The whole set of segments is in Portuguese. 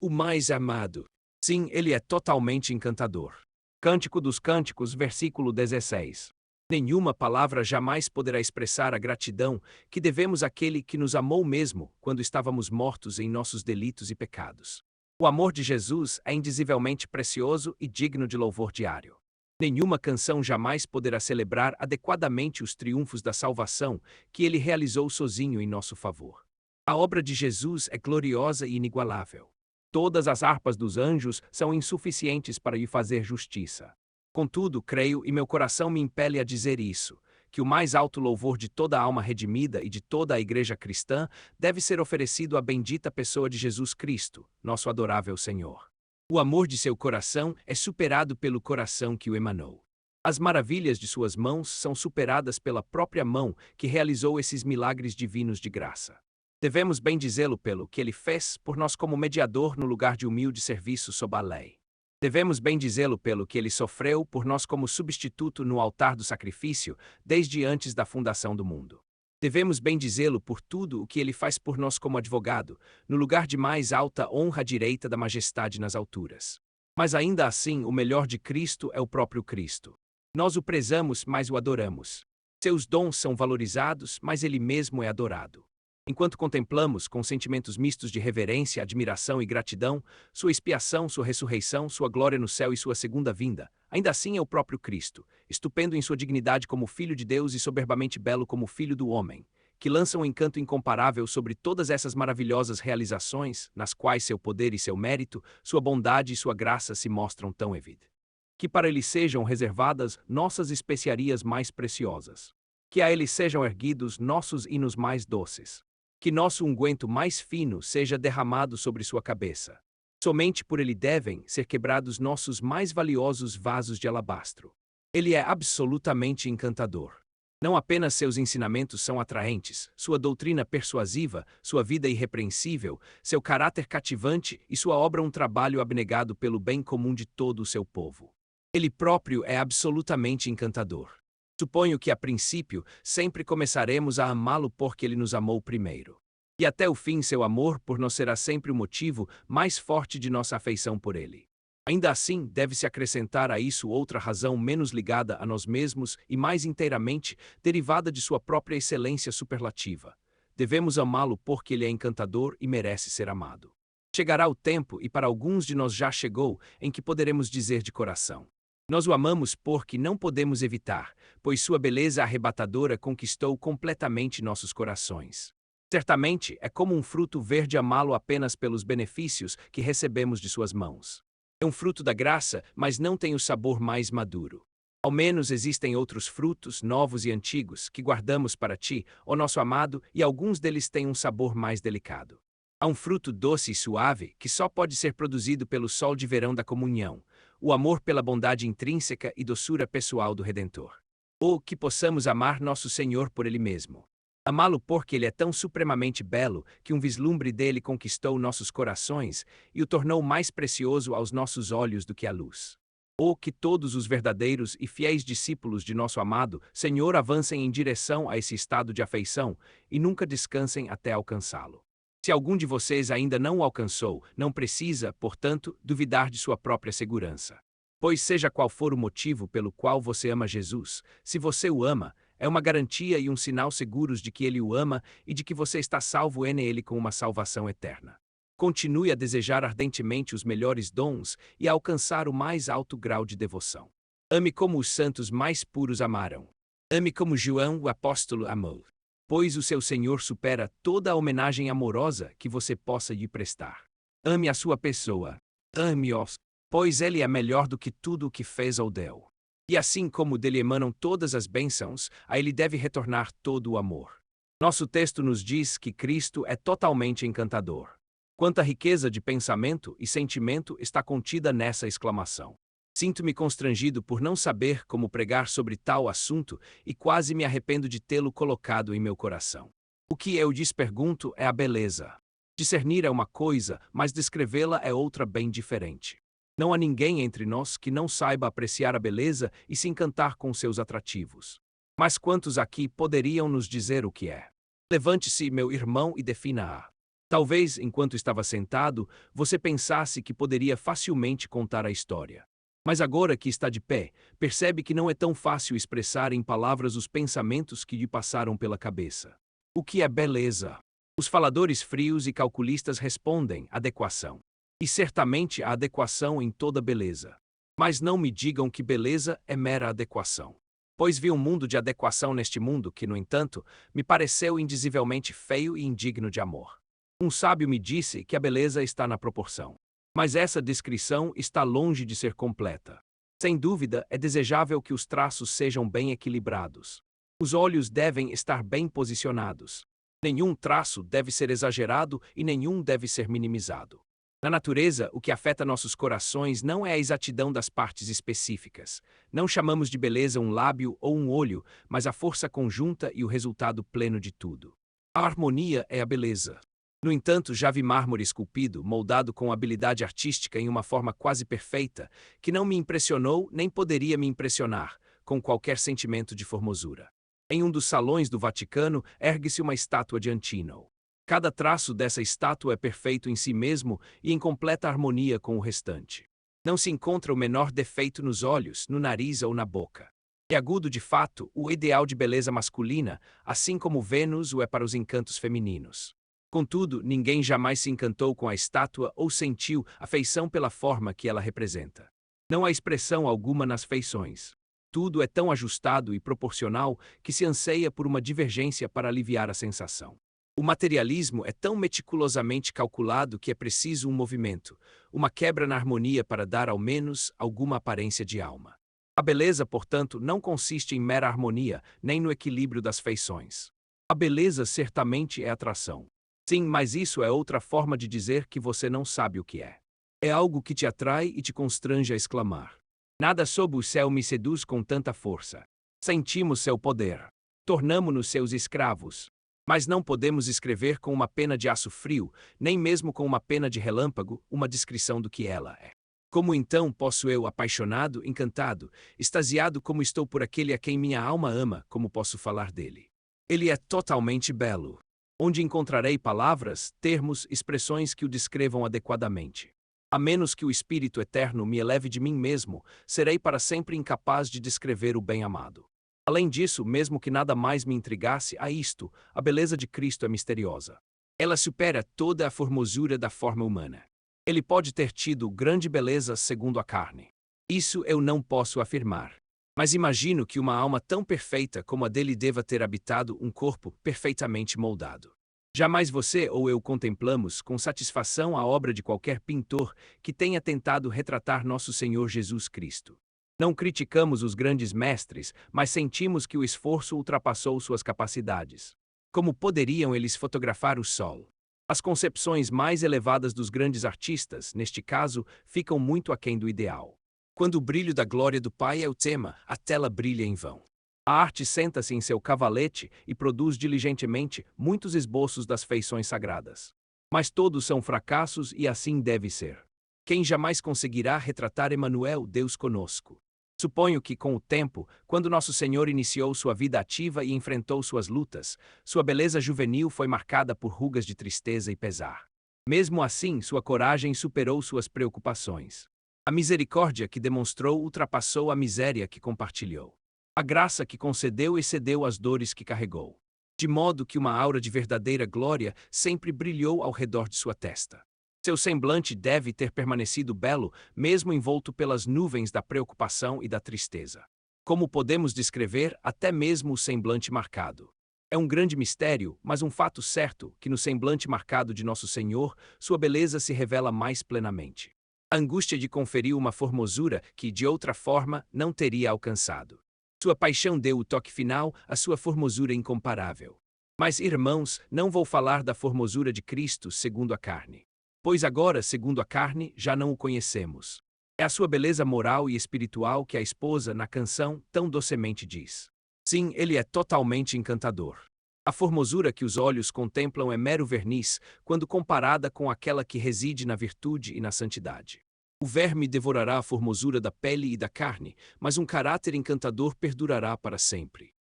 o mais amado. Sim, ele é totalmente encantador. Cântico dos Cânticos, versículo 16. Nenhuma palavra jamais poderá expressar a gratidão que devemos àquele que nos amou mesmo quando estávamos mortos em nossos delitos e pecados. O amor de Jesus é indizivelmente precioso e digno de louvor diário. Nenhuma canção jamais poderá celebrar adequadamente os triunfos da salvação que ele realizou sozinho em nosso favor. A obra de Jesus é gloriosa e inigualável. Todas as harpas dos anjos são insuficientes para lhe fazer justiça. Contudo, creio e meu coração me impele a dizer isso, que o mais alto louvor de toda a alma redimida e de toda a igreja cristã deve ser oferecido à bendita pessoa de Jesus Cristo, nosso adorável Senhor. O amor de seu coração é superado pelo coração que o emanou. As maravilhas de suas mãos são superadas pela própria mão que realizou esses milagres divinos de graça. Devemos bendizê-lo pelo que ele fez por nós como mediador no lugar de humilde serviço sob a lei. Devemos bendizê-lo pelo que ele sofreu por nós como substituto no altar do sacrifício desde antes da fundação do mundo. Devemos bendizê-lo por tudo o que ele faz por nós como advogado, no lugar de mais alta honra à direita da majestade nas alturas. Mas ainda assim, o melhor de Cristo é o próprio Cristo. Nós o prezamos, mas o adoramos. Seus dons são valorizados, mas ele mesmo é adorado. Enquanto contemplamos, com sentimentos mistos de reverência, admiração e gratidão, sua expiação, sua ressurreição, sua glória no céu e sua segunda vinda, ainda assim é o próprio Cristo, estupendo em sua dignidade como Filho de Deus e soberbamente belo como Filho do homem, que lança um encanto incomparável sobre todas essas maravilhosas realizações, nas quais seu poder e seu mérito, sua bondade e sua graça se mostram tão evidentes. Que para ele sejam reservadas nossas especiarias mais preciosas. Que a ele sejam erguidos nossos hinos mais doces. Que nosso unguento mais fino seja derramado sobre sua cabeça. Somente por ele devem ser quebrados nossos mais valiosos vasos de alabastro. Ele é absolutamente encantador. Não apenas seus ensinamentos são atraentes, sua doutrina persuasiva, sua vida irrepreensível, seu caráter cativante e sua obra um trabalho abnegado pelo bem comum de todo o seu povo. Ele próprio é absolutamente encantador. Suponho que, a princípio, sempre começaremos a amá-lo porque ele nos amou primeiro. E até o fim seu amor por nós será sempre o motivo mais forte de nossa afeição por ele. Ainda assim, deve-se acrescentar a isso outra razão menos ligada a nós mesmos e mais inteiramente derivada de sua própria excelência superlativa. Devemos amá-lo porque ele é encantador e merece ser amado. Chegará o tempo, e para alguns de nós já chegou, em que poderemos dizer de coração: nós o amamos porque não podemos evitar, pois sua beleza arrebatadora conquistou completamente nossos corações. Certamente, é como um fruto verde amá-lo apenas pelos benefícios que recebemos de suas mãos. É um fruto da graça, mas não tem o sabor mais maduro. Ao menos existem outros frutos, novos e antigos, que guardamos para ti, ó nosso amado, e alguns deles têm um sabor mais delicado. Há um fruto doce e suave que só pode ser produzido pelo sol de verão da comunhão, o amor pela bondade intrínseca e doçura pessoal do Redentor. Ou que possamos amar nosso Senhor por Ele mesmo. Amá-lo porque Ele é tão supremamente belo que um vislumbre dele conquistou nossos corações e o tornou mais precioso aos nossos olhos do que a luz. Ou que todos os verdadeiros e fiéis discípulos de nosso amado Senhor avancem em direção a esse estado de afeição e nunca descansem até alcançá-lo. Se algum de vocês ainda não o alcançou, não precisa, portanto, duvidar de sua própria segurança. Pois seja qual for o motivo pelo qual você ama Jesus, se você o ama, é uma garantia e um sinal seguros de que ele o ama e de que você está salvo nele com uma salvação eterna. Continue a desejar ardentemente os melhores dons e a alcançar o mais alto grau de devoção. Ame como os santos mais puros amaram. Ame como João, o apóstolo, amou. Pois o seu Senhor supera toda a homenagem amorosa que você possa lhe prestar. Ame a sua pessoa. Ame-o, pois ele é melhor do que tudo o que fez ou deu. E assim como dele emanam todas as bênçãos, a ele deve retornar todo o amor. Nosso texto nos diz que Cristo é totalmente encantador. Quanta riqueza de pensamento e sentimento está contida nessa exclamação. Sinto-me constrangido por não saber como pregar sobre tal assunto e quase me arrependo de tê-lo colocado em meu coração. O que eu lhes pergunto é a beleza. Discernir é uma coisa, mas descrevê-la é outra bem diferente. Não há ninguém entre nós que não saiba apreciar a beleza e se encantar com seus atrativos. Mas quantos aqui poderiam nos dizer o que é? Levante-se, meu irmão, e defina-a. Talvez, enquanto estava sentado, você pensasse que poderia facilmente contar a história. Mas agora que está de pé, percebe que não é tão fácil expressar em palavras os pensamentos que lhe passaram pela cabeça. O que é beleza? Os faladores frios e calculistas respondem: adequação. E certamente a adequação em toda beleza. Mas não me digam que beleza é mera adequação. Pois vi um mundo de adequação neste mundo que, no entanto, me pareceu indizivelmente feio e indigno de amor. Um sábio me disse que a beleza está na proporção. Mas essa descrição está longe de ser completa. Sem dúvida, é desejável que os traços sejam bem equilibrados. Os olhos devem estar bem posicionados. Nenhum traço deve ser exagerado e nenhum deve ser minimizado. Na natureza, o que afeta nossos corações não é a exatidão das partes específicas. Não chamamos de beleza um lábio ou um olho, mas a força conjunta e o resultado pleno de tudo. A harmonia é a beleza. No entanto, já vi mármore esculpido, moldado com habilidade artística em uma forma quase perfeita, que não me impressionou nem poderia me impressionar, com qualquer sentimento de formosura. Em um dos salões do Vaticano, ergue-se uma estátua de Antínoo. Cada traço dessa estátua é perfeito em si mesmo e em completa harmonia com o restante. Não se encontra o menor defeito nos olhos, no nariz ou na boca. É agudo de fato o ideal de beleza masculina, assim como Vênus o é para os encantos femininos. Contudo, ninguém jamais se encantou com a estátua ou sentiu afeição pela forma que ela representa. Não há expressão alguma nas feições. Tudo é tão ajustado e proporcional que se anseia por uma divergência para aliviar a sensação. O materialismo é tão meticulosamente calculado que é preciso um movimento, uma quebra na harmonia para dar ao menos alguma aparência de alma. A beleza, portanto, não consiste em mera harmonia, nem no equilíbrio das feições. A beleza certamente é atração. Sim, mas isso é outra forma de dizer que você não sabe o que é. É algo que te atrai e te constrange a exclamar: nada sob o céu me seduz com tanta força. Sentimos seu poder. Tornamo-nos seus escravos. Mas não podemos escrever com uma pena de aço frio, nem mesmo com uma pena de relâmpago, uma descrição do que ela é. Como então posso eu, apaixonado, encantado, extasiado como estou por aquele a quem minha alma ama, como posso falar dele? Ele é totalmente belo. Onde encontrarei palavras, termos, expressões que o descrevam adequadamente? A menos que o Espírito Eterno me eleve de mim mesmo, serei para sempre incapaz de descrever o bem-amado. Além disso, mesmo que nada mais me intrigasse a isto, a beleza de Cristo é misteriosa. Ela supera toda a formosura da forma humana. Ele pode ter tido grande beleza segundo a carne. Isso eu não posso afirmar. Mas imagino que uma alma tão perfeita como a dele deva ter habitado um corpo perfeitamente moldado. Jamais você ou eu contemplamos com satisfação a obra de qualquer pintor que tenha tentado retratar nosso Senhor Jesus Cristo. Não criticamos os grandes mestres, mas sentimos que o esforço ultrapassou suas capacidades. Como poderiam eles fotografar o sol? As concepções mais elevadas dos grandes artistas, neste caso, ficam muito aquém do ideal. Quando o brilho da glória do Pai é o tema, a tela brilha em vão. A arte senta-se em seu cavalete e produz diligentemente muitos esboços das feições sagradas. Mas todos são fracassos e assim deve ser. Quem jamais conseguirá retratar Emanuel, Deus conosco? Suponho que, com o tempo, quando Nosso Senhor iniciou sua vida ativa e enfrentou suas lutas, sua beleza juvenil foi marcada por rugas de tristeza e pesar. Mesmo assim, sua coragem superou suas preocupações. A misericórdia que demonstrou ultrapassou a miséria que compartilhou. A graça que concedeu excedeu as dores que carregou. De modo que uma aura de verdadeira glória sempre brilhou ao redor de sua testa. Seu semblante deve ter permanecido belo, mesmo envolto pelas nuvens da preocupação e da tristeza. Como podemos descrever até mesmo o semblante marcado? É um grande mistério, mas um fato certo, que no semblante marcado de Nosso Senhor, sua beleza se revela mais plenamente. A angústia de conferir uma formosura que, de outra forma, não teria alcançado. Sua paixão deu o toque final à sua formosura incomparável. Mas, irmãos, não vou falar da formosura de Cristo segundo a carne. Pois agora, segundo a carne, já não o conhecemos. É a sua beleza moral e espiritual que a esposa, na canção, tão docemente diz. Sim, ele é totalmente encantador. A formosura que os olhos contemplam é mero verniz, quando comparada com aquela que reside na virtude e na santidade. O verme devorará a formosura da pele e da carne, mas um caráter encantador perdurará para sempre.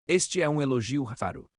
Este é um elogio raro.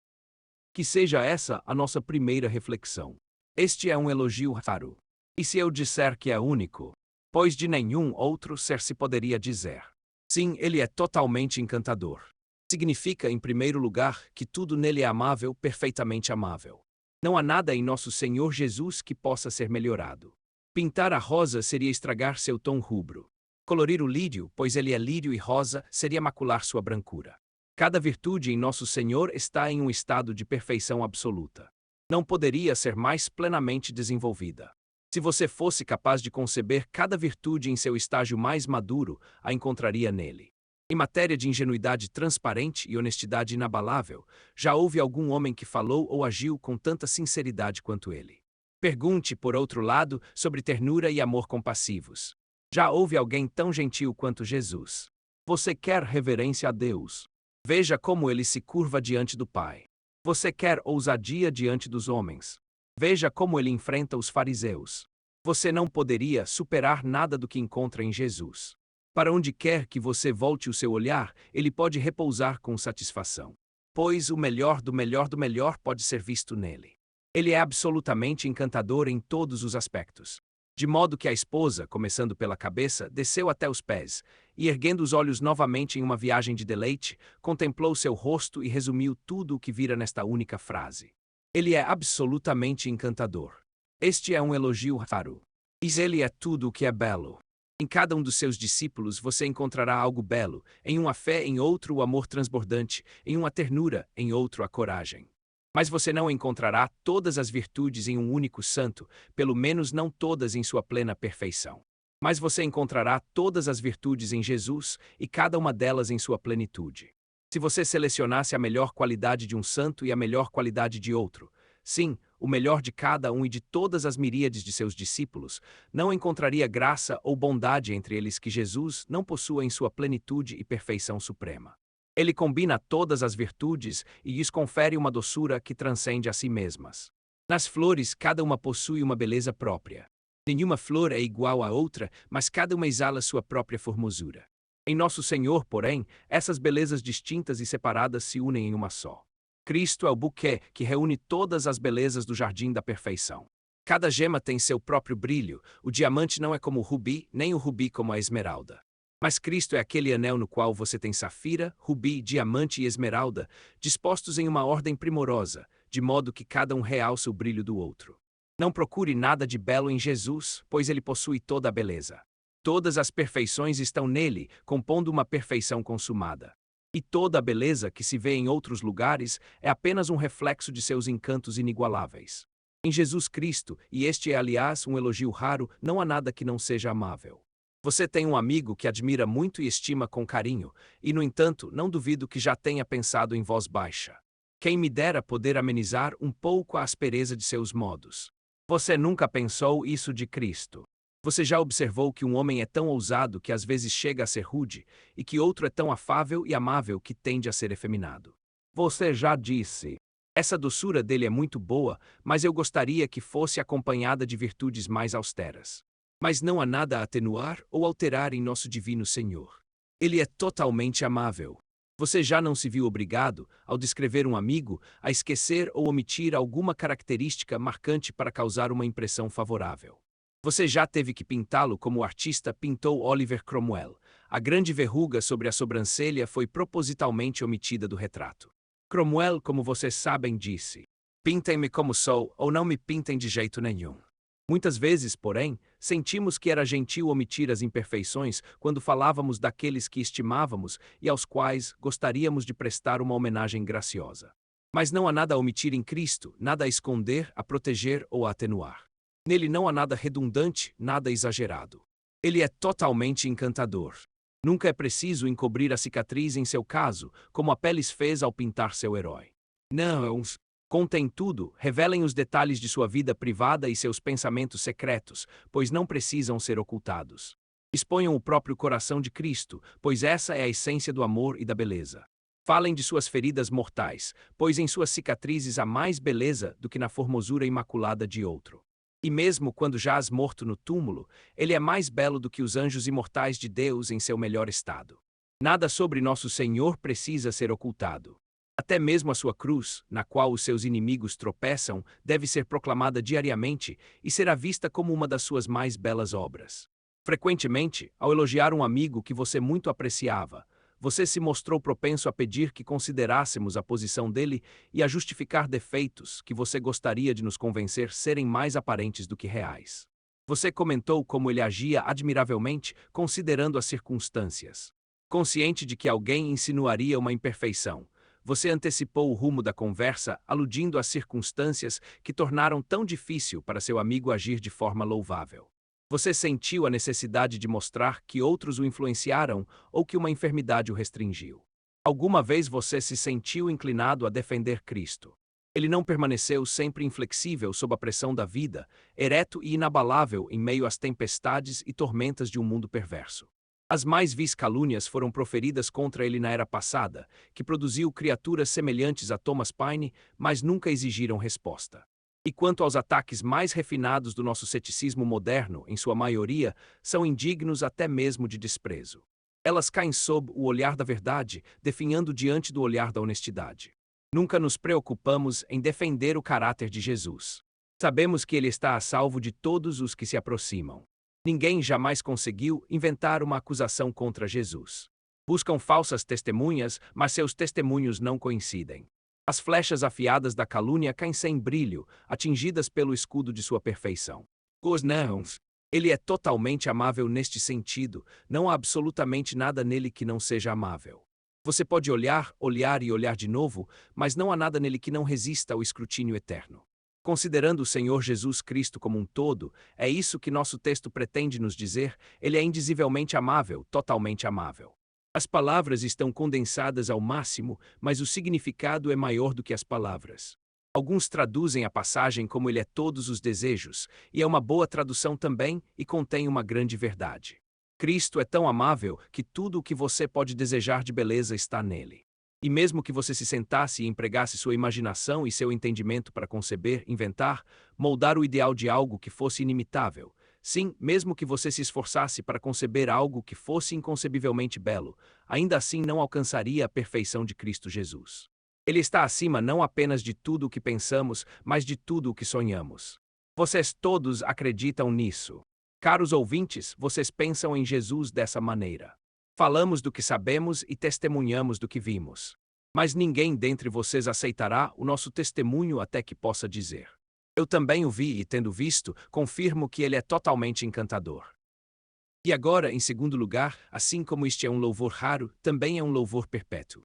Que seja essa a nossa primeira reflexão. Este é um elogio raro. E se eu disser que é único? Pois de nenhum outro ser se poderia dizer. Sim, ele é totalmente encantador. Significa, em primeiro lugar, que tudo nele é amável, perfeitamente amável. Não há nada em nosso Senhor Jesus que possa ser melhorado. Pintar a rosa seria estragar seu tom rubro. Colorir o lírio, pois ele é lírio e rosa, seria macular sua brancura. Cada virtude em nosso Senhor está em um estado de perfeição absoluta. Não poderia ser mais plenamente desenvolvida. Se você fosse capaz de conceber cada virtude em seu estágio mais maduro, a encontraria nele. Em matéria de ingenuidade transparente e honestidade inabalável, já houve algum homem que falou ou agiu com tanta sinceridade quanto ele. Pergunte, por outro lado, sobre ternura e amor compassivos. Já houve alguém tão gentil quanto Jesus. Você quer reverência a Deus? Veja como ele se curva diante do Pai. Você quer ousadia diante dos homens? Veja como ele enfrenta os fariseus. Você não poderia superar nada do que encontra em Jesus. Para onde quer que você volte o seu olhar, ele pode repousar com satisfação. Pois o melhor do melhor do melhor pode ser visto nele. Ele é absolutamente encantador em todos os aspectos. De modo que a esposa, começando pela cabeça, desceu até os pés, e erguendo os olhos novamente em uma viagem de deleite, contemplou seu rosto e resumiu tudo o que vira nesta única frase. Ele é absolutamente encantador. Este é um elogio raro. E ele é tudo o que é belo. Em cada um dos seus discípulos você encontrará algo belo, em uma fé, em outro o amor transbordante, em uma ternura, em outro a coragem. Mas você não encontrará todas as virtudes em um único santo, pelo menos não todas em sua plena perfeição. Mas você encontrará todas as virtudes em Jesus e cada uma delas em sua plenitude. Se você selecionasse a melhor qualidade de um santo e a melhor qualidade de outro, sim, o melhor de cada um e de todas as miríades de seus discípulos, não encontraria graça ou bondade entre eles que Jesus não possua em sua plenitude e perfeição suprema. Ele combina todas as virtudes e lhes confere uma doçura que transcende a si mesmas. Nas flores, cada uma possui uma beleza própria. Nenhuma flor é igual à outra, mas cada uma exala sua própria formosura. Em Nosso Senhor, porém, essas belezas distintas e separadas se unem em uma só. Cristo é o buquê que reúne todas as belezas do jardim da perfeição. Cada gema tem seu próprio brilho, o diamante não é como o rubi, nem o rubi como a esmeralda. Mas Cristo é aquele anel no qual você tem safira, rubi, diamante e esmeralda, dispostos em uma ordem primorosa, de modo que cada um realça o brilho do outro. Não procure nada de belo em Jesus, pois ele possui toda a beleza. Todas as perfeições estão nele, compondo uma perfeição consumada. E toda a beleza que se vê em outros lugares é apenas um reflexo de seus encantos inigualáveis. Em Jesus Cristo, e este é aliás um elogio raro, não há nada que não seja amável. Você tem um amigo que admira muito e estima com carinho, e no entanto, não duvido que já tenha pensado em voz baixa. Quem me dera poder amenizar um pouco a aspereza de seus modos. Você nunca pensou isso de Cristo? Você já observou que um homem é tão ousado que às vezes chega a ser rude, e que outro é tão afável e amável que tende a ser efeminado? Você já disse. Essa doçura dele é muito boa, mas eu gostaria que fosse acompanhada de virtudes mais austeras. Mas não há nada a atenuar ou alterar em nosso divino Senhor. Ele é totalmente amável. Você já não se viu obrigado, ao descrever um amigo, a esquecer ou omitir alguma característica marcante para causar uma impressão favorável. Você já teve que pintá-lo como o artista pintou Oliver Cromwell. A grande verruga sobre a sobrancelha foi propositalmente omitida do retrato. Cromwell, como vocês sabem, disse: "Pintem-me como sou, ou não me pintem de jeito nenhum." Muitas vezes, porém, sentimos que era gentil omitir as imperfeições quando falávamos daqueles que estimávamos e aos quais gostaríamos de prestar uma homenagem graciosa. Mas não há nada a omitir em Cristo, nada a esconder, a proteger ou a atenuar. Nele não há nada redundante, nada exagerado. Ele é totalmente encantador. Nunca é preciso encobrir a cicatriz em seu caso, como Apelles fez ao pintar seu herói. Não, contem tudo, revelem os detalhes de sua vida privada e seus pensamentos secretos, pois não precisam ser ocultados. Exponham o próprio coração de Cristo, pois essa é a essência do amor e da beleza. Falem de suas feridas mortais, pois em suas cicatrizes há mais beleza do que na formosura imaculada de outro. E mesmo quando jaz morto no túmulo, ele é mais belo do que os anjos imortais de Deus em seu melhor estado. Nada sobre nosso Senhor precisa ser ocultado. Até mesmo a sua cruz, na qual os seus inimigos tropeçam, deve ser proclamada diariamente e será vista como uma das suas mais belas obras. Frequentemente, ao elogiar um amigo que você muito apreciava, você se mostrou propenso a pedir que considerássemos a posição dele e a justificar defeitos que você gostaria de nos convencer serem mais aparentes do que reais. Você comentou como ele agia admiravelmente, considerando as circunstâncias. Consciente de que alguém insinuaria uma imperfeição, você antecipou o rumo da conversa, aludindo às circunstâncias que tornaram tão difícil para seu amigo agir de forma louvável. Você sentiu a necessidade de mostrar que outros o influenciaram ou que uma enfermidade o restringiu. Alguma vez você se sentiu inclinado a defender Cristo. Ele não permaneceu sempre inflexível sob a pressão da vida, ereto e inabalável em meio às tempestades e tormentas de um mundo perverso. As mais vis calúnias foram proferidas contra ele na era passada, que produziu criaturas semelhantes a Thomas Paine, mas nunca exigiram resposta. E quanto aos ataques mais refinados do nosso ceticismo moderno, em sua maioria, são indignos até mesmo de desprezo. Elas caem sob o olhar da verdade, definhando diante do olhar da honestidade. Nunca nos preocupamos em defender o caráter de Jesus. Sabemos que ele está a salvo de todos os que se aproximam. Ninguém jamais conseguiu inventar uma acusação contra Jesus. Buscam falsas testemunhas, mas seus testemunhos não coincidem. As flechas afiadas da calúnia caem sem brilho, atingidas pelo escudo de sua perfeição. Os nãos. Ele é totalmente amável neste sentido, não há absolutamente nada nele que não seja amável. Você pode olhar, olhar e olhar de novo, mas não há nada nele que não resista ao escrutínio eterno. Considerando o Senhor Jesus Cristo como um todo, é isso que nosso texto pretende nos dizer, ele é indizivelmente amável, totalmente amável. As palavras estão condensadas ao máximo, mas o significado é maior do que as palavras. Alguns traduzem a passagem como ele é todos os desejos, e é uma boa tradução também e contém uma grande verdade. Cristo é tão amável que tudo o que você pode desejar de beleza está nele. E mesmo que você se sentasse e empregasse sua imaginação e seu entendimento para conceber, inventar, moldar o ideal de algo que fosse inimitável, sim, mesmo que você se esforçasse para conceber algo que fosse inconcebivelmente belo, ainda assim não alcançaria a perfeição de Cristo Jesus. Ele está acima não apenas de tudo o que pensamos, mas de tudo o que sonhamos. Vocês todos acreditam nisso. Caros ouvintes, vocês pensam em Jesus dessa maneira. Falamos do que sabemos e testemunhamos do que vimos. Mas ninguém dentre vocês aceitará o nosso testemunho até que possa dizer: eu também o vi e, tendo visto, confirmo que ele é totalmente encantador. E agora, em segundo lugar, assim como este é um louvor raro, também é um louvor perpétuo.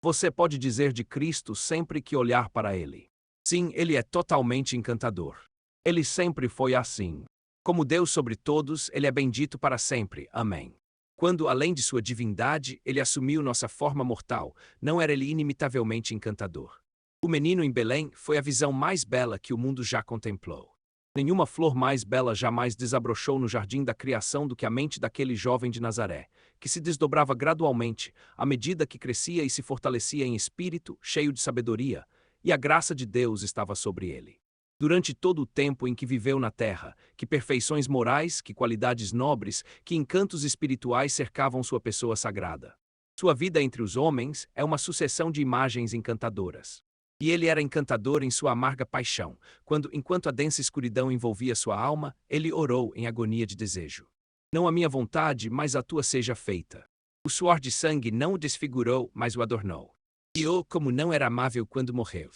Você pode dizer de Cristo sempre que olhar para ele: sim, ele é totalmente encantador. Ele sempre foi assim. Como Deus sobre todos, ele é bendito para sempre. Amém. Quando, além de sua divindade, ele assumiu nossa forma mortal, não era ele inimitavelmente encantador. O menino em Belém foi a visão mais bela que o mundo já contemplou. Nenhuma flor mais bela jamais desabrochou no jardim da criação do que a mente daquele jovem de Nazaré, que se desdobrava gradualmente, à medida que crescia e se fortalecia em espírito, cheio de sabedoria, e a graça de Deus estava sobre ele. Durante todo o tempo em que viveu na terra, que perfeições morais, que qualidades nobres, que encantos espirituais cercavam sua pessoa sagrada. Sua vida entre os homens é uma sucessão de imagens encantadoras. E ele era encantador em sua amarga paixão, quando, enquanto a densa escuridão envolvia sua alma, ele orou em agonia de desejo. Não a minha vontade, mas a tua seja feita. O suor de sangue não o desfigurou, mas o adornou. E como não era amável quando morreu.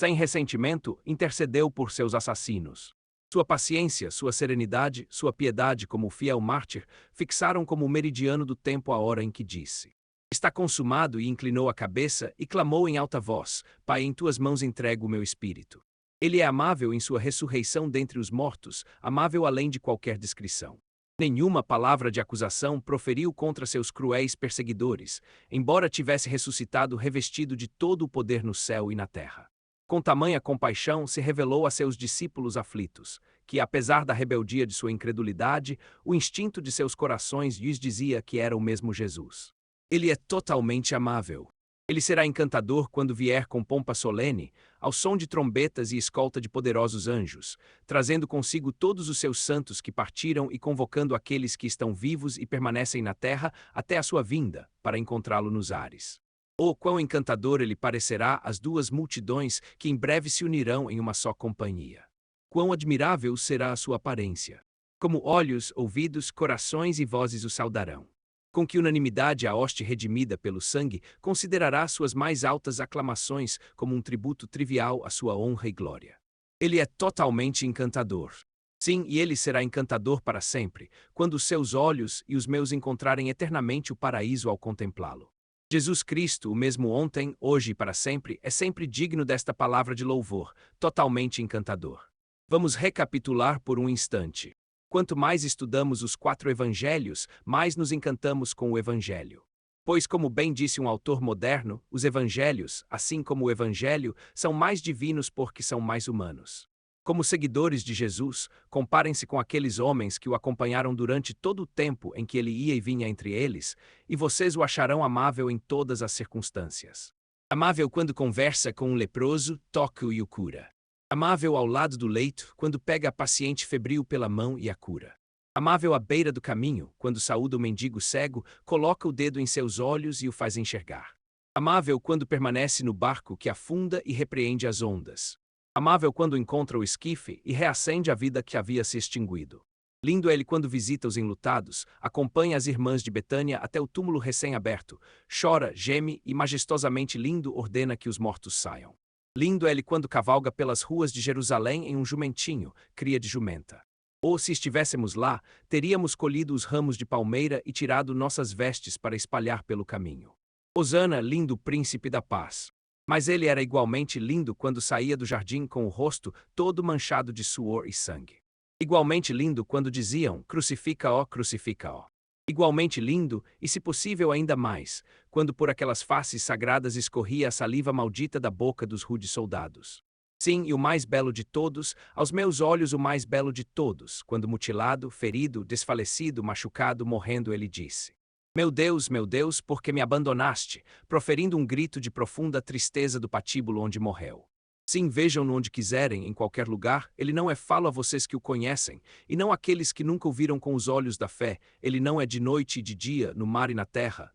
Sem ressentimento, intercedeu por seus assassinos. Sua paciência, sua serenidade, sua piedade como fiel mártir, fixaram como meridiano do tempo a hora em que disse: está consumado, e inclinou a cabeça e clamou em alta voz: Pai, em tuas mãos entrego o meu espírito. Ele é amável em sua ressurreição dentre os mortos, amável além de qualquer descrição. Nenhuma palavra de acusação proferiu contra seus cruéis perseguidores, embora tivesse ressuscitado revestido de todo o poder no céu e na terra. Com tamanha compaixão se revelou a seus discípulos aflitos, que, apesar da rebeldia de sua incredulidade, o instinto de seus corações lhes dizia que era o mesmo Jesus. Ele é totalmente amável. Ele será encantador quando vier com pompa solene, ao som de trombetas e escolta de poderosos anjos, trazendo consigo todos os seus santos que partiram e convocando aqueles que estão vivos e permanecem na terra até a sua vinda, para encontrá-lo nos ares. Oh, quão encantador ele parecerá às duas multidões que em breve se unirão em uma só companhia. Quão admirável será a sua aparência! Como olhos, ouvidos, corações e vozes o saudarão. Com que unanimidade a hoste redimida pelo sangue considerará suas mais altas aclamações como um tributo trivial à sua honra e glória. Ele é totalmente encantador. Sim, e ele será encantador para sempre, quando os seus olhos e os meus encontrarem eternamente o paraíso ao contemplá-lo. Jesus Cristo, o mesmo ontem, hoje e para sempre, é sempre digno desta palavra de louvor, totalmente encantador. Vamos recapitular por um instante. Quanto mais estudamos os 4 evangelhos, mais nos encantamos com o evangelho. Pois, como bem disse um autor moderno, os evangelhos, assim como o evangelho, são mais divinos porque são mais humanos. Como seguidores de Jesus, comparem-se com aqueles homens que o acompanharam durante todo o tempo em que ele ia e vinha entre eles, e vocês o acharão amável em todas as circunstâncias. Amável quando conversa com um leproso, toca-o e o cura. Amável ao lado do leito, quando pega a paciente febril pela mão e a cura. Amável à beira do caminho, quando saúda o mendigo cego, coloca o dedo em seus olhos e o faz enxergar. Amável quando permanece no barco que afunda e repreende as ondas. Amável quando encontra o esquife e reacende a vida que havia se extinguido. Lindo é ele quando visita os enlutados, acompanha as irmãs de Betânia até o túmulo recém-aberto, chora, geme e majestosamente lindo ordena que os mortos saiam. Lindo é ele quando cavalga pelas ruas de Jerusalém em um jumentinho, cria de jumenta. Ou se estivéssemos lá, teríamos colhido os ramos de palmeira e tirado nossas vestes para espalhar pelo caminho. Hosana, lindo príncipe da paz. Mas ele era igualmente lindo quando saía do jardim com o rosto todo manchado de suor e sangue. Igualmente lindo quando diziam, crucifica-o, crucifica-o. Igualmente lindo, e se possível ainda mais, quando por aquelas faces sagradas escorria a saliva maldita da boca dos rudes soldados. Sim, e o mais belo de todos, aos meus olhos o mais belo de todos, quando mutilado, ferido, desfalecido, machucado, morrendo, ele disse: meu Deus, por que me abandonaste?", proferindo um grito de profunda tristeza do patíbulo onde morreu. Sim, vejam-no onde quiserem, em qualquer lugar, ele não é falo a vocês que o conhecem, e não àqueles que nunca o viram com os olhos da fé, ele não é de noite e de dia, no mar e na terra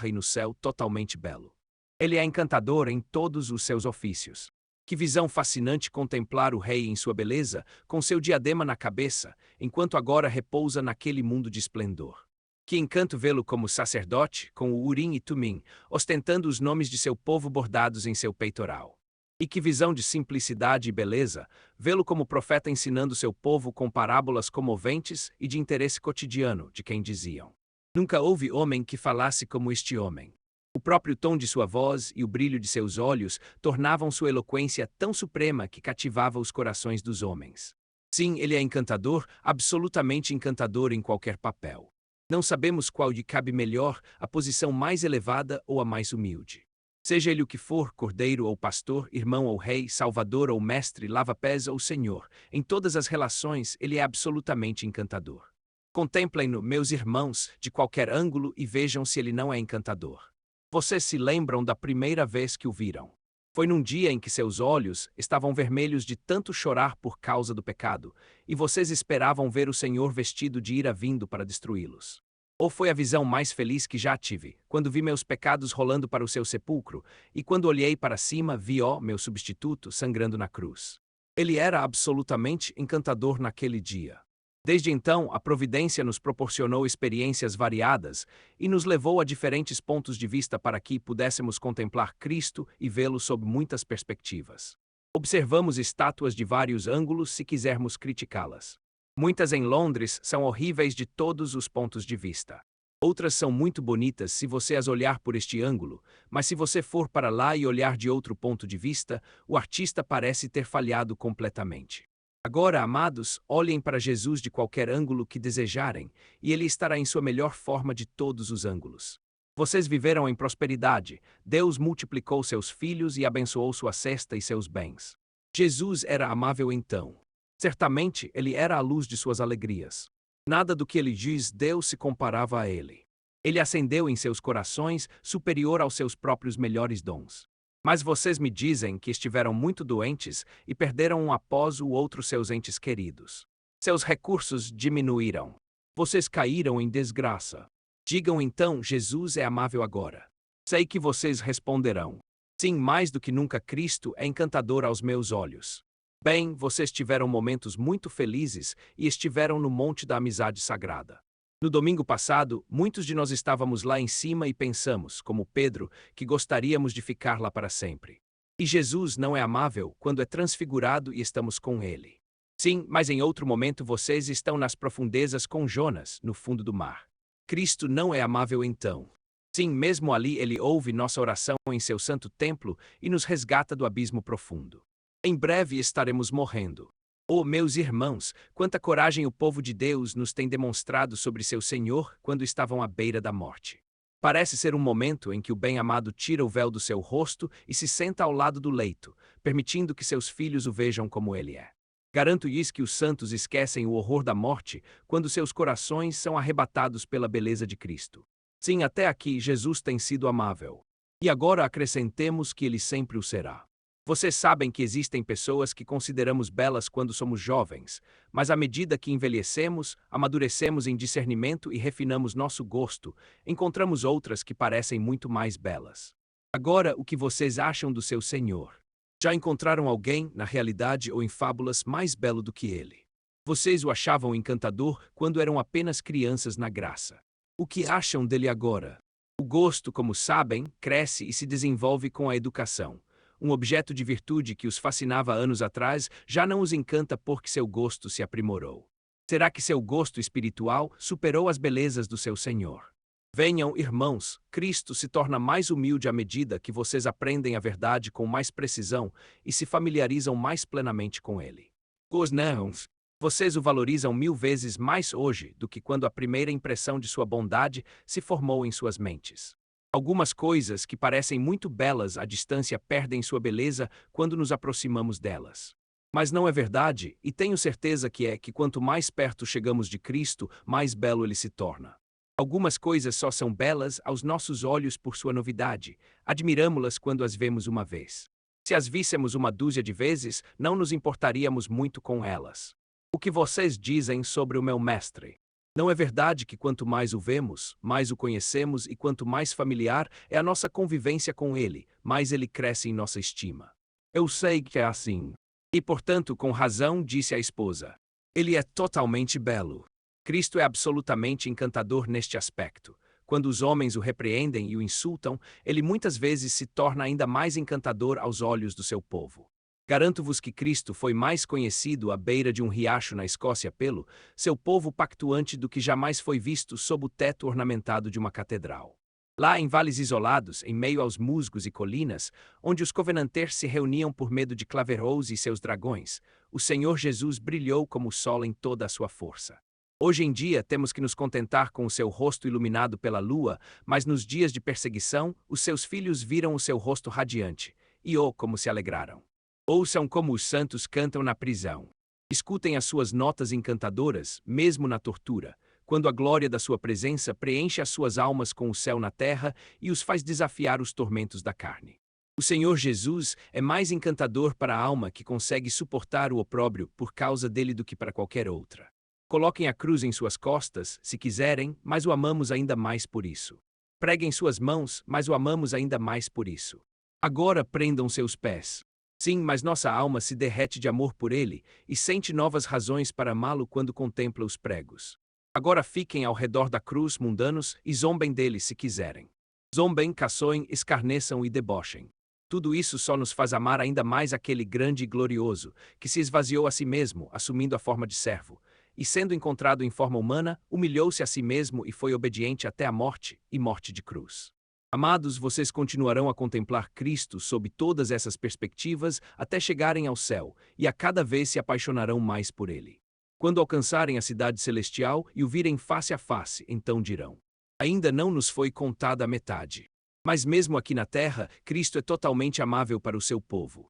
e no céu, totalmente belo. Ele é encantador em todos os seus ofícios. Que visão fascinante contemplar o rei em sua beleza, com seu diadema na cabeça, enquanto agora repousa naquele mundo de esplendor. Que encanto vê-lo como sacerdote, com o Urim e Tumim, ostentando os nomes de seu povo bordados em seu peitoral. E que visão de simplicidade e beleza, vê-lo como profeta ensinando seu povo com parábolas comoventes e de interesse cotidiano, de quem diziam: nunca houve homem que falasse como este homem. O próprio tom de sua voz e o brilho de seus olhos tornavam sua eloquência tão suprema que cativava os corações dos homens. Sim, ele é encantador, absolutamente encantador em qualquer papel. Não sabemos qual lhe cabe melhor, a posição mais elevada ou a mais humilde. Seja ele o que for, cordeiro ou pastor, irmão ou rei, salvador ou mestre, lava-pés ou senhor, em todas as relações ele é absolutamente encantador. Contemplem-no, meus irmãos, de qualquer ângulo e vejam se ele não é encantador. Vocês se lembram da primeira vez que o viram? Foi num dia em que seus olhos estavam vermelhos de tanto chorar por causa do pecado, e vocês esperavam ver o Senhor vestido de ira vindo para destruí-los. Ou foi a visão mais feliz que já tive, quando vi meus pecados rolando para o seu sepulcro, e quando olhei para cima vi meu substituto, sangrando na cruz. Ele era absolutamente encantador naquele dia. Desde então, a providência nos proporcionou experiências variadas e nos levou a diferentes pontos de vista para que pudéssemos contemplar Cristo e vê-lo sob muitas perspectivas. Observamos estátuas de vários ângulos se quisermos criticá-las. Muitas em Londres são horríveis de todos os pontos de vista. Outras são muito bonitas se você as olhar por este ângulo, mas se você for para lá e olhar de outro ponto de vista, o artista parece ter falhado completamente. Agora, amados, olhem para Jesus de qualquer ângulo que desejarem, e ele estará em sua melhor forma de todos os ângulos. Vocês viveram em prosperidade, Deus multiplicou seus filhos e abençoou sua cesta e seus bens. Jesus era amável então. Certamente, ele era a luz de suas alegrias. Nada do que ele diz Deus se comparava a ele. Ele acendeu em seus corações superior aos seus próprios melhores dons. Mas vocês me dizem que estiveram muito doentes e perderam um após o outro seus entes queridos. Seus recursos diminuíram. Vocês caíram em desgraça. Digam então, Jesus é amável agora. Sei que vocês responderão: sim, mais do que nunca Cristo é encantador aos meus olhos. Bem, vocês tiveram momentos muito felizes e estiveram no Monte da Amizade Sagrada. No domingo passado, muitos de nós estávamos lá em cima e pensamos, como Pedro, que gostaríamos de ficar lá para sempre. E Jesus não é amável quando é transfigurado e estamos com ele. Sim, mas em outro momento vocês estão nas profundezas com Jonas, no fundo do mar. Cristo não é amável então. Sim, mesmo ali ele ouve nossa oração em seu santo templo e nos resgata do abismo profundo. Em breve estaremos morrendo. Oh, meus irmãos, quanta coragem o povo de Deus nos tem demonstrado sobre seu Senhor quando estavam à beira da morte. Parece ser um momento em que o bem-amado tira o véu do seu rosto e se senta ao lado do leito, permitindo que seus filhos o vejam como ele é. Garanto-lhes que os santos esquecem o horror da morte quando seus corações são arrebatados pela beleza de Cristo. Sim, até aqui Jesus tem sido amável. E agora acrescentemos que ele sempre o será. Vocês sabem que existem pessoas que consideramos belas quando somos jovens, mas à medida que envelhecemos, amadurecemos em discernimento e refinamos nosso gosto, encontramos outras que parecem muito mais belas. Agora, o que vocês acham do seu Senhor? Já encontraram alguém, na realidade ou em fábulas, mais belo do que ele? Vocês o achavam encantador quando eram apenas crianças na graça. O que acham dele agora? O gosto, como sabem, cresce e se desenvolve com a educação. Um objeto de virtude que os fascinava anos atrás já não os encanta porque seu gosto se aprimorou. Será que seu gosto espiritual superou as belezas do seu Senhor? Venham, irmãos, Cristo se torna mais humilde à medida que vocês aprendem a verdade com mais precisão e se familiarizam mais plenamente com ele. Os não. Vocês o valorizam 1000 vezes mais hoje do que quando a primeira impressão de sua bondade se formou em suas mentes. Algumas coisas que parecem muito belas à distância perdem sua beleza quando nos aproximamos delas. Mas não é verdade, e tenho certeza que quanto mais perto chegamos de Cristo, mais belo ele se torna. Algumas coisas só são belas aos nossos olhos por sua novidade, admiramo-las quando as vemos uma vez. Se as víssemos uma dúzia de vezes, não nos importaríamos muito com elas. O que vocês dizem sobre o meu mestre? Não é verdade que quanto mais o vemos, mais o conhecemos e quanto mais familiar é a nossa convivência com ele, mais ele cresce em nossa estima? Eu sei que é assim. E, portanto, com razão, disse a esposa. Ele é totalmente belo. Cristo é absolutamente encantador neste aspecto. Quando os homens o repreendem e o insultam, ele muitas vezes se torna ainda mais encantador aos olhos do seu povo. Garanto-vos que Cristo foi mais conhecido à beira de um riacho na Escócia pelo seu povo pactuante do que jamais foi visto sob o teto ornamentado de uma catedral. Lá em vales isolados, em meio aos musgos e colinas, onde os covenanters se reuniam por medo de Claverhouse e seus dragões, o Senhor Jesus brilhou como o sol em toda a sua força. Hoje em dia temos que nos contentar com o seu rosto iluminado pela lua, mas nos dias de perseguição, os seus filhos viram o seu rosto radiante, e oh, como se alegraram. Ouçam como os santos cantam na prisão. Escutem as suas notas encantadoras, mesmo na tortura, quando a glória da sua presença preenche as suas almas com o céu na terra e os faz desafiar os tormentos da carne. O Senhor Jesus é mais encantador para a alma que consegue suportar o opróbrio por causa dele do que para qualquer outra. Coloquem a cruz em suas costas, se quiserem, mas o amamos ainda mais por isso. Preguem suas mãos, mas o amamos ainda mais por isso. Agora prendam seus pés. Sim, mas nossa alma se derrete de amor por ele e sente novas razões para amá-lo quando contempla os pregos. Agora fiquem ao redor da cruz, mundanos, e zombem dele se quiserem. Zombem, caçoem, escarneçam e debochem. Tudo isso só nos faz amar ainda mais aquele grande e glorioso, que se esvaziou a si mesmo, assumindo a forma de servo, e sendo encontrado em forma humana, humilhou-se a si mesmo e foi obediente até a morte, e morte de cruz. Amados, vocês continuarão a contemplar Cristo sob todas essas perspectivas até chegarem ao céu, e a cada vez se apaixonarão mais por ele. Quando alcançarem a cidade celestial e o virem face a face, então dirão: ainda não nos foi contada a metade. Mas mesmo aqui na terra, Cristo é totalmente amável para o seu povo.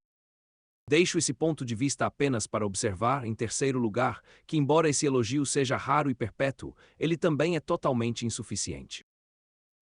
Deixo esse ponto de vista apenas para observar, em terceiro lugar, que embora esse elogio seja raro e perpétuo, ele também é totalmente insuficiente.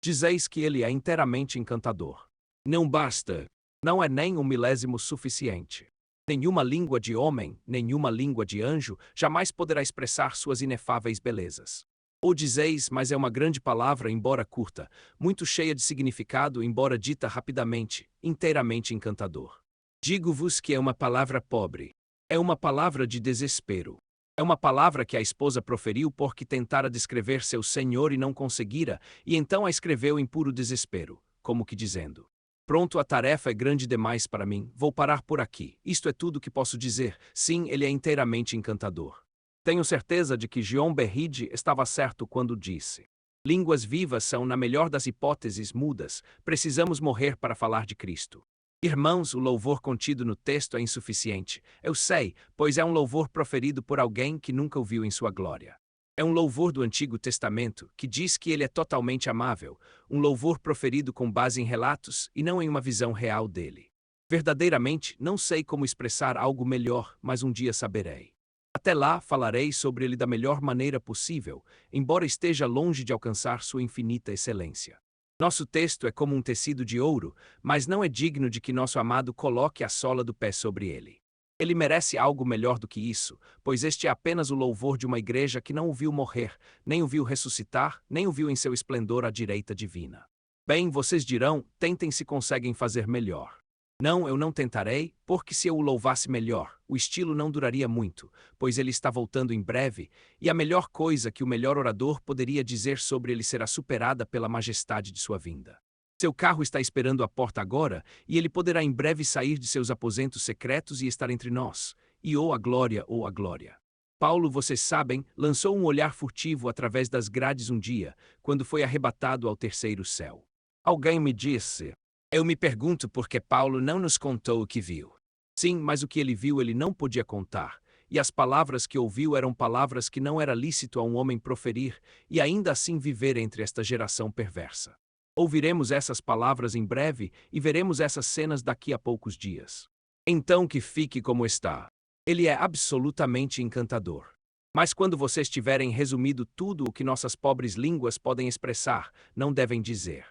Dizeis que ele é inteiramente encantador. Não basta. Não é nem um milésimo suficiente. Nenhuma língua de homem, nenhuma língua de anjo, jamais poderá expressar suas inefáveis belezas. Ou dizeis, mas é uma grande palavra, embora curta, muito cheia de significado, embora dita rapidamente, inteiramente encantador. Digo-vos que é uma palavra pobre. É uma palavra de desespero. É uma palavra que a esposa proferiu porque tentara descrever seu senhor e não conseguira, e então a escreveu em puro desespero, como que dizendo: Pronto, a tarefa é grande demais para mim, vou parar por aqui. Isto é tudo que posso dizer. Sim, ele é inteiramente encantador. Tenho certeza de que Jean Berride estava certo quando disse: Línguas vivas são, na melhor das hipóteses, mudas. Precisamos morrer para falar de Cristo. Irmãos, o louvor contido no texto é insuficiente. Eu sei, pois é um louvor proferido por alguém que nunca o viu em sua glória. É um louvor do Antigo Testamento, que diz que ele é totalmente amável, um louvor proferido com base em relatos e não em uma visão real dele. Verdadeiramente, não sei como expressar algo melhor, mas um dia saberei. Até lá, falarei sobre ele da melhor maneira possível, embora esteja longe de alcançar sua infinita excelência. Nosso texto é como um tecido de ouro, mas não é digno de que nosso amado coloque a sola do pé sobre ele. Ele merece algo melhor do que isso, pois este é apenas o louvor de uma igreja que não o viu morrer, nem o viu ressuscitar, nem o viu em seu esplendor à direita divina. Bem, vocês dirão, tentem se conseguem fazer melhor. Não, eu não tentarei, porque se eu o louvasse melhor, o estilo não duraria muito, pois ele está voltando em breve, e a melhor coisa que o melhor orador poderia dizer sobre ele será superada pela majestade de sua vinda. Seu carro está esperando à porta agora, e ele poderá em breve sair de seus aposentos secretos e estar entre nós, e ou a glória ou a glória. Paulo, vocês sabem, lançou um olhar furtivo através das grades um dia, quando foi arrebatado ao terceiro céu. Alguém me disse: Eu me pergunto por que Paulo não nos contou o que viu. Sim, mas o que ele viu ele não podia contar, e as palavras que ouviu eram palavras que não era lícito a um homem proferir, e ainda assim viver entre esta geração perversa. Ouviremos essas palavras em breve e veremos essas cenas daqui a poucos dias. Então que fique como está. Ele é absolutamente encantador. Mas quando vocês tiverem resumido tudo o que nossas pobres línguas podem expressar, não devem dizer: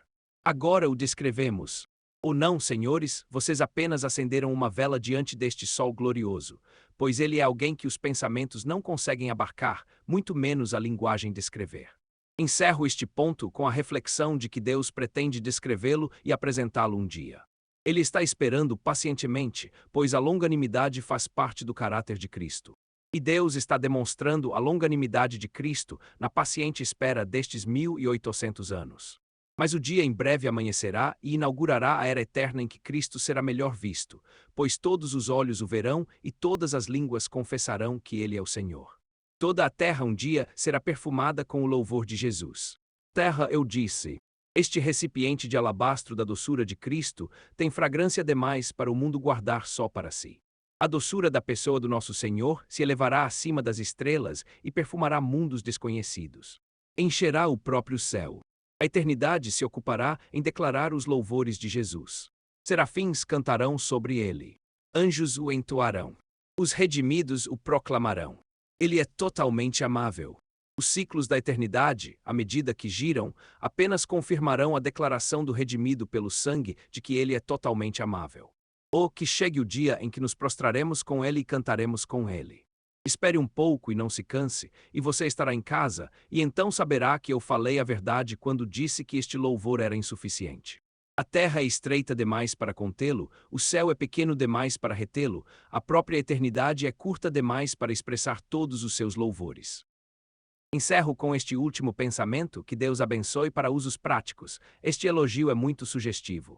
Agora o descrevemos. Ou não, senhores, vocês apenas acenderam uma vela diante deste sol glorioso, pois ele é alguém que os pensamentos não conseguem abarcar, muito menos a linguagem descrever. Encerro este ponto com a reflexão de que Deus pretende descrevê-lo e apresentá-lo um dia. Ele está esperando pacientemente, pois a longanimidade faz parte do caráter de Cristo. E Deus está demonstrando a longanimidade de Cristo na paciente espera destes 1800 anos. Mas o dia em breve amanhecerá e inaugurará a era eterna em que Cristo será melhor visto, pois todos os olhos o verão e todas as línguas confessarão que Ele é o Senhor. Toda a terra um dia será perfumada com o louvor de Jesus. Terra, eu disse, este recipiente de alabastro da doçura de Cristo tem fragrância demais para o mundo guardar só para si. A doçura da pessoa do nosso Senhor se elevará acima das estrelas e perfumará mundos desconhecidos. Encherá o próprio céu. A eternidade se ocupará em declarar os louvores de Jesus. Serafins cantarão sobre ele. Anjos o entoarão. Os redimidos o proclamarão. Ele é totalmente amável. Os ciclos da eternidade, à medida que giram, apenas confirmarão a declaração do redimido pelo sangue de que ele é totalmente amável. Ou que chegue o dia em que nos prostraremos com ele e cantaremos com ele. Espere um pouco e não se canse, e você estará em casa, e então saberá que eu falei a verdade quando disse que este louvor era insuficiente. A terra é estreita demais para contê-lo, o céu é pequeno demais para retê-lo, a própria eternidade é curta demais para expressar todos os seus louvores. Encerro com este último pensamento, que Deus abençoe para usos práticos. Este elogio é muito sugestivo.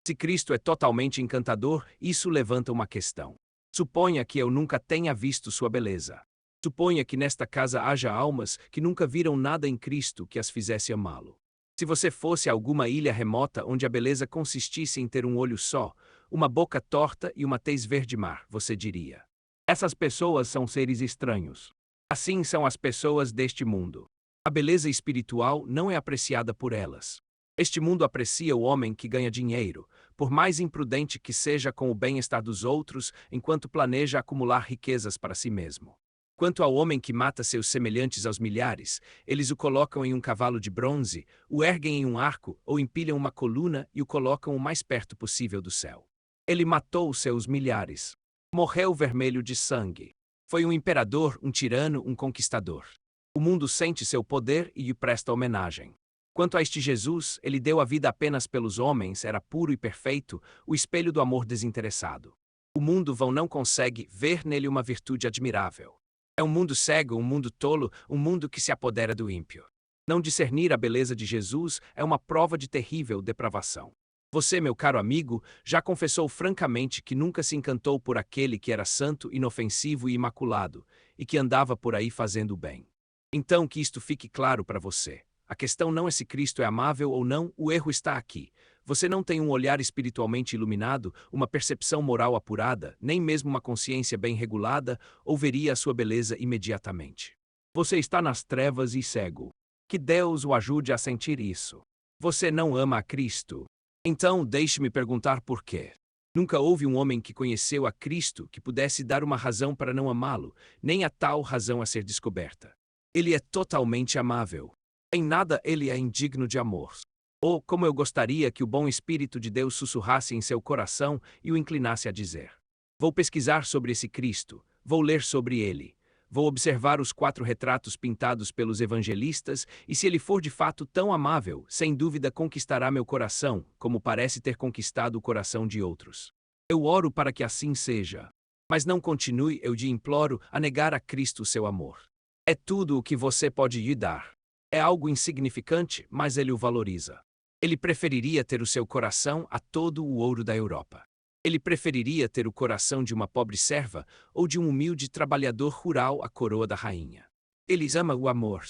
Se Cristo é totalmente encantador, isso levanta uma questão. Suponha que eu nunca tenha visto sua beleza. Suponha que nesta casa haja almas que nunca viram nada em Cristo que as fizesse amá-lo. Se você fosse a alguma ilha remota onde a beleza consistisse em ter um olho só, uma boca torta e uma tez verde-mar, você diria: essas pessoas são seres estranhos. Assim são as pessoas deste mundo. A beleza espiritual não é apreciada por elas. Este mundo aprecia o homem que ganha dinheiro, por mais imprudente que seja com o bem-estar dos outros, enquanto planeja acumular riquezas para si mesmo. Quanto ao homem que mata seus semelhantes aos milhares, eles o colocam em um cavalo de bronze, o erguem em um arco ou empilham uma coluna e o colocam o mais perto possível do céu. Ele matou seus milhares. Morreu vermelho de sangue. Foi um imperador, um tirano, um conquistador. O mundo sente seu poder e lhe presta homenagem. Quanto a este Jesus, ele deu a vida apenas pelos homens, era puro e perfeito, o espelho do amor desinteressado. O mundo vão não consegue ver nele uma virtude admirável. É um mundo cego, um mundo tolo, um mundo que se apodera do ímpio. Não discernir a beleza de Jesus é uma prova de terrível depravação. Você, meu caro amigo, já confessou francamente que nunca se encantou por aquele que era santo, inofensivo e imaculado, e que andava por aí fazendo o bem. Então que isto fique claro para você. A questão não é se Cristo é amável ou não, o erro está aqui. Você não tem um olhar espiritualmente iluminado, uma percepção moral apurada, nem mesmo uma consciência bem regulada, ou veria a sua beleza imediatamente. Você está nas trevas e cego. Que Deus o ajude a sentir isso. Você não ama a Cristo. Então, deixe-me perguntar por quê. Nunca houve um homem que conheceu a Cristo que pudesse dar uma razão para não amá-lo, nem a tal razão a ser descoberta. Ele é totalmente amável. Em nada ele é indigno de amor. Oh, como eu gostaria que o bom Espírito de Deus sussurrasse em seu coração e o inclinasse a dizer: vou pesquisar sobre esse Cristo, vou ler sobre ele, vou observar os 4 retratos pintados pelos evangelistas e se ele for de fato tão amável, sem dúvida conquistará meu coração, como parece ter conquistado o coração de outros. Eu oro para que assim seja. Mas não continue, eu te imploro, a negar a Cristo o seu amor. É tudo o que você pode lhe dar. É algo insignificante, mas ele o valoriza. Ele preferiria ter o seu coração a todo o ouro da Europa. Ele preferiria ter o coração de uma pobre serva ou de um humilde trabalhador rural à coroa da rainha. Ele ama o amor.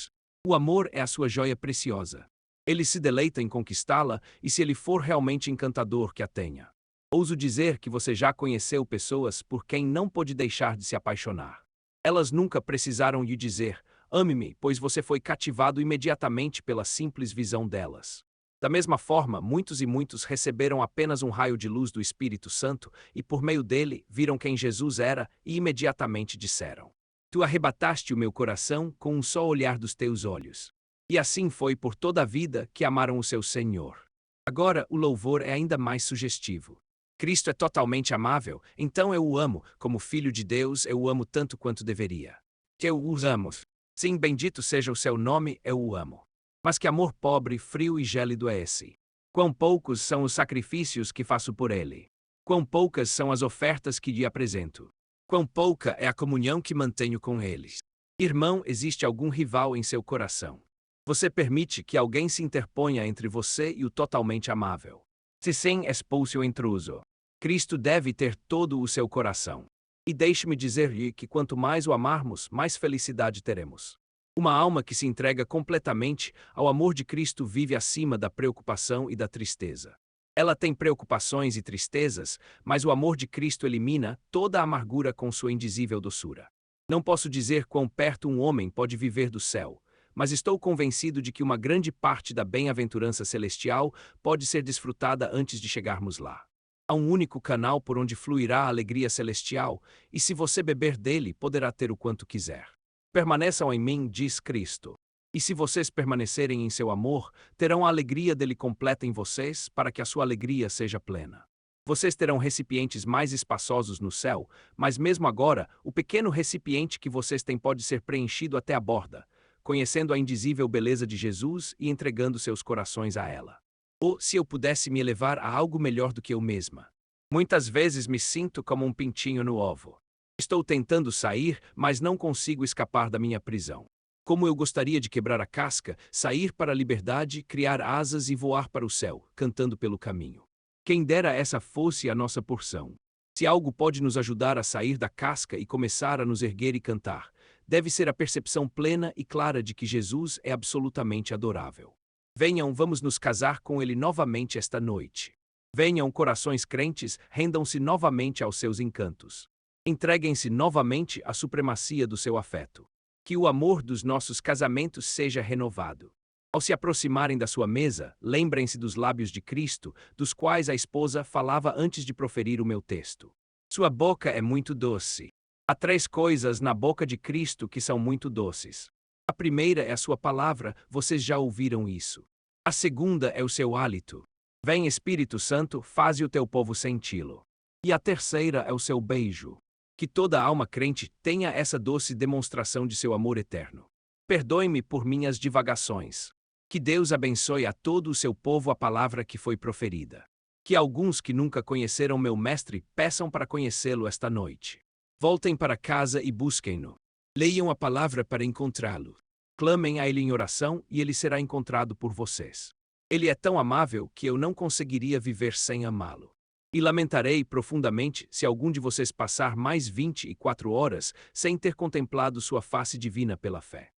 O amor é a sua joia preciosa. Ele se deleita em conquistá-la e se ele for realmente encantador, que a tenha. Ouso dizer que você já conheceu pessoas por quem não pôde deixar de se apaixonar. Elas nunca precisaram lhe dizer: ame-me, pois você foi cativado imediatamente pela simples visão delas. Da mesma forma, muitos e muitos receberam apenas um raio de luz do Espírito Santo e, por meio dele, viram quem Jesus era e imediatamente disseram: tu arrebataste o meu coração com um só olhar dos teus olhos. E assim foi por toda a vida que amaram o seu Senhor. Agora, o louvor é ainda mais sugestivo. Cristo é totalmente amável, então eu o amo, como filho de Deus eu o amo tanto quanto deveria. Que eu o amo. Sim, bendito seja o seu nome, eu o amo. Mas que amor pobre, frio e gélido é esse? Quão poucos são os sacrifícios que faço por ele? Quão poucas são as ofertas que lhe apresento? Quão pouca é a comunhão que mantenho com eles? Irmão, existe algum rival em seu coração? Você permite que alguém se interponha entre você e o totalmente amável? Se sim, expulse o intruso. Cristo deve ter todo o seu coração. E deixe-me dizer-lhe que quanto mais o amarmos, mais felicidade teremos. Uma alma que se entrega completamente ao amor de Cristo vive acima da preocupação e da tristeza. Ela tem preocupações e tristezas, mas o amor de Cristo elimina toda a amargura com sua indizível doçura. Não posso dizer quão perto um homem pode viver do céu, mas estou convencido de que uma grande parte da bem-aventurança celestial pode ser desfrutada antes de chegarmos lá. Há um único canal por onde fluirá a alegria celestial, e se você beber dele, poderá ter o quanto quiser. Permaneçam em mim, diz Cristo. E se vocês permanecerem em seu amor, terão a alegria dele completa em vocês, para que a sua alegria seja plena. Vocês terão recipientes mais espaçosos no céu, mas mesmo agora, o pequeno recipiente que vocês têm pode ser preenchido até a borda, conhecendo a indizível beleza de Jesus e entregando seus corações a ela. Ou se eu pudesse me elevar a algo melhor do que eu mesma. Muitas vezes me sinto como um pintinho no ovo. Estou tentando sair, mas não consigo escapar da minha prisão. Como eu gostaria de quebrar a casca, sair para a liberdade, criar asas e voar para o céu, cantando pelo caminho. Quem dera essa fosse a nossa porção. Se algo pode nos ajudar a sair da casca e começar a nos erguer e cantar, deve ser a percepção plena e clara de que Jesus é absolutamente adorável. Venham, vamos nos casar com ele novamente esta noite. Venham, corações crentes, rendam-se novamente aos seus encantos. Entreguem-se novamente à supremacia do seu afeto. Que o amor dos nossos casamentos seja renovado. Ao se aproximarem da sua mesa, lembrem-se dos lábios de Cristo, dos quais a esposa falava antes de proferir o meu texto. Sua boca é muito doce. Há 3 coisas na boca de Cristo que são muito doces. A primeira é a sua palavra, vocês já ouviram isso. A segunda é o seu hálito. Vem, Espírito Santo, faze o teu povo senti-lo. E a terceira é o seu beijo. Que toda alma crente tenha essa doce demonstração de seu amor eterno. Perdoe-me por minhas divagações. Que Deus abençoe a todo o seu povo a palavra que foi proferida. Que alguns que nunca conheceram meu mestre peçam para conhecê-lo esta noite. Voltem para casa e busquem-no. Leiam a palavra para encontrá-lo. Clamem a ele em oração e ele será encontrado por vocês. Ele é tão amável que eu não conseguiria viver sem amá-lo. E lamentarei profundamente se algum de vocês passar mais 24 horas sem ter contemplado sua face divina pela fé.